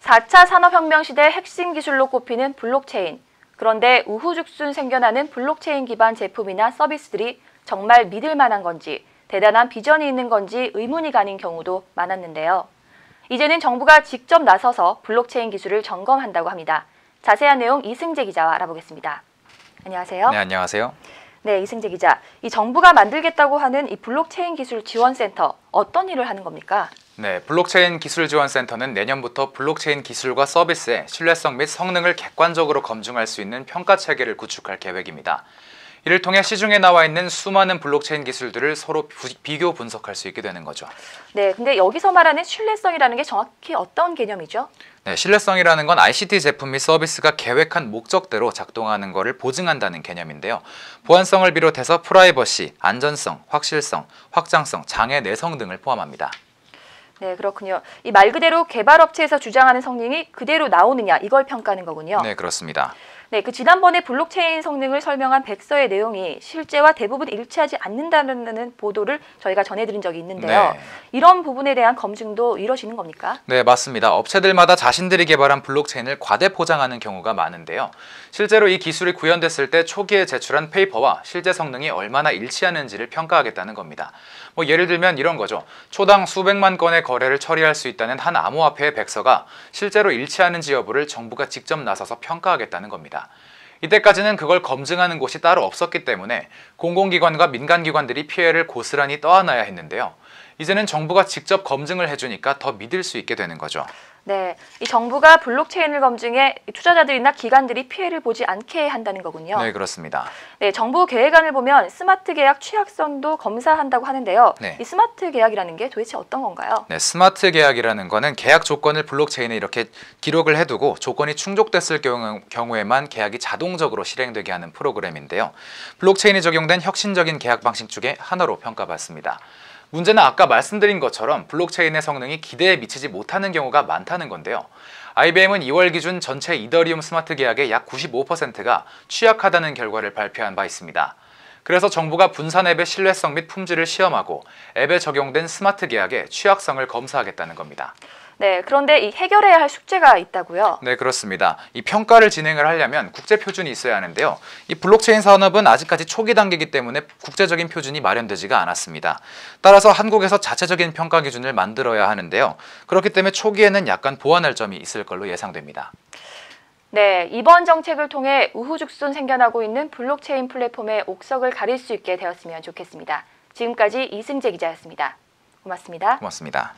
4차 산업혁명 시대 핵심 기술로 꼽히는 블록체인. 그런데 우후죽순 생겨나는 블록체인 기반 제품이나 서비스들이 정말 믿을 만한 건지, 대단한 비전이 있는 건지 의문이 가는 경우도 많았는데요. 이제는 정부가 직접 나서서 블록체인 기술을 점검한다고 합니다. 자세한 내용 이승재 기자와 알아보겠습니다. 안녕하세요. 네, 안녕하세요. 네, 이승재 기자. 이 정부가 만들겠다고 하는 이 블록체인 기술 지원센터, 어떤 일을 하는 겁니까? 네, 블록체인 기술지원센터는 내년부터 블록체인 기술과 서비스의 신뢰성 및 성능을 객관적으로 검증할 수 있는 평가 체계를 구축할 계획입니다. 이를 통해 시중에 나와 있는 수많은 블록체인 기술들을 서로 비교 분석할 수 있게 되는 거죠. 네, 근데 여기서 말하는 신뢰성이라는 게 정확히 어떤 개념이죠? 네, 신뢰성이라는 건 ICT 제품 및 서비스가 계획한 목적대로 작동하는 것을 보증한다는 개념인데요. 보안성을 비롯해서 프라이버시, 안전성, 확실성, 확장성, 장애 내성 등을 포함합니다. 네, 그렇군요. 이 말 그대로 개발업체에서 주장하는 성능이 그대로 나오느냐, 이걸 평가하는 거군요. 네, 그렇습니다. 네, 그 지난번에 블록체인 성능을 설명한 백서의 내용이 실제와 대부분 일치하지 않는다는 보도를 저희가 전해드린 적이 있는데요. 네. 이런 부분에 대한 검증도 이루어지는 겁니까? 네, 맞습니다. 업체들마다 자신들이 개발한 블록체인을 과대 포장하는 경우가 많은데요. 실제로 이 기술이 구현됐을 때 초기에 제출한 페이퍼와 실제 성능이 얼마나 일치하는지를 평가하겠다는 겁니다. 예를 들면 이런 거죠. 초당 수백만 건의 거래를 처리할 수 있다는 한 암호화폐의 백서가 실제로 일치하는지 여부를 정부가 직접 나서서 평가하겠다는 겁니다. 이때까지는 그걸 검증하는 곳이 따로 없었기 때문에 공공기관과 민간기관들이 피해를 고스란히 떠안아야 했는데요. 이제는 정부가 직접 검증을 해주니까 더 믿을 수 있게 되는 거죠. 네, 이 정부가 블록체인을 검증해 투자자들이나 기관들이 피해를 보지 않게 한다는 거군요. 네, 그렇습니다. 네, 정부 계획안을 보면 스마트 계약 취약성도 검사한다고 하는데요. 네. 이 스마트 계약이라는 게 도대체 어떤 건가요? 네, 스마트 계약이라는 거는 계약 조건을 블록체인에 이렇게 기록을 해두고 조건이 충족됐을 경우에만 계약이 자동적으로 실행되게 하는 프로그램인데요. 블록체인이 적용된 혁신적인 계약 방식 중에 하나로 평가받습니다. 문제는 아까 말씀드린 것처럼 블록체인의 성능이 기대에 미치지 못하는 경우가 많다는 건데요. IBM은 2월 기준 전체 이더리움 스마트 계약의 약 95%가 취약하다는 결과를 발표한 바 있습니다. 그래서 정부가 분산 앱의 신뢰성 및 품질을 시험하고 앱에 적용된 스마트 계약의 취약성을 검사하겠다는 겁니다. 네, 그런데 이 해결해야 할 숙제가 있다고요? 네, 그렇습니다. 이 평가를 진행을 하려면 국제 표준이 있어야 하는데요. 이 블록체인 산업은 아직까지 초기 단계이기 때문에 국제적인 표준이 마련되지가 않았습니다. 따라서 한국에서 자체적인 평가 기준을 만들어야 하는데요. 그렇기 때문에 초기에는 약간 보완할 점이 있을 걸로 예상됩니다. 네, 이번 정책을 통해 우후죽순 생겨나고 있는 블록체인 플랫폼의 옥석을 가릴 수 있게 되었으면 좋겠습니다. 지금까지 이승재 기자였습니다. 고맙습니다. 고맙습니다.